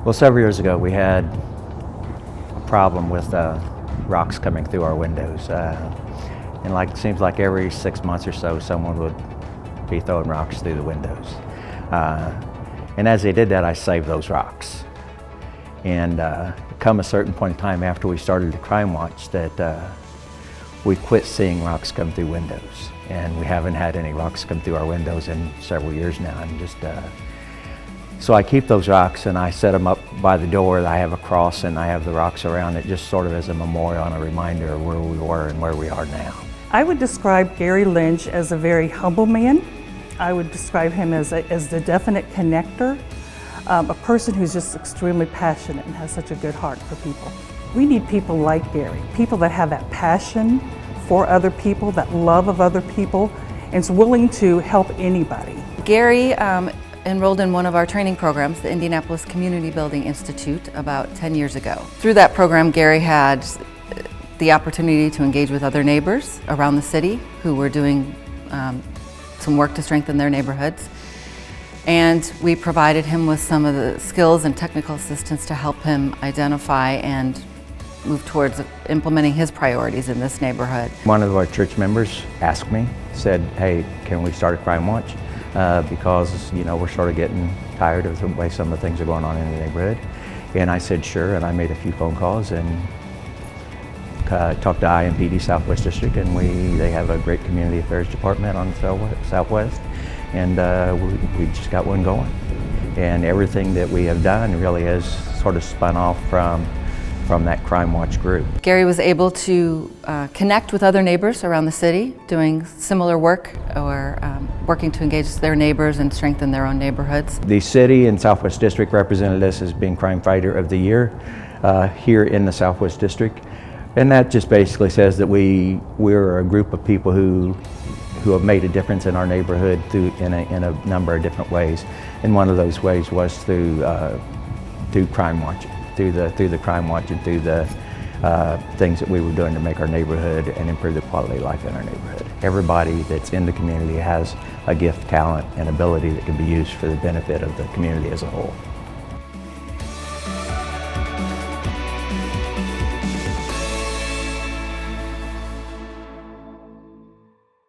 Well, several years ago we had a problem with rocks coming through our windows. And it seems like every 6 months or so someone would be throwing rocks through the windows. And as they did that, I saved those rocks. And come a certain point in time after we started the Crime Watch that we quit seeing rocks come through windows. And we haven't had any rocks come through our windows in several years now. And so I keep those rocks and I set them up by the door. I have a cross and I have the rocks around it just sort of as a memorial and a reminder of where we were and where we are now. I would describe Gary Lynch as a very humble man. I would describe him as the definite connector, a person who's just extremely passionate and has such a good heart for people. We need people like Gary, people that have that passion for other people, that love of other people, and is willing to help anybody. Gary enrolled in one of our training programs, the Indianapolis Community Building Institute, about 10 years ago. Through that program, Gary had the opportunity to engage with other neighbors around the city who were doing some work to strengthen their neighborhoods. And we provided him with some of the skills and technical assistance to help him identify and move towards implementing his priorities in this neighborhood. One of our church members asked me, said, hey, can we start a Crime Watch? Because we're sort of getting tired of the way some of the things are going on in the neighborhood. And I said sure, and I made a few phone calls and talked to IMPD Southwest District, and they have a great community affairs department on Southwest, and we just got one going. And everything that we have done really has sort of spun off from that Crime Watch group. Gary was able to connect with other neighbors around the city doing similar work or working to engage their neighbors and strengthen their own neighborhoods. The city and Southwest District represented us as being Crime Fighter of the Year here in the Southwest District. And that just basically says that we're a group of people who have made a difference in our neighborhood in a number of different ways. And one of those ways was through Crime Watch. Through the Crime Watch and through the things that we were doing to make our neighborhood and improve the quality of life in our neighborhood. Everybody that's in the community has a gift, talent, and ability that can be used for the benefit of the community as a whole.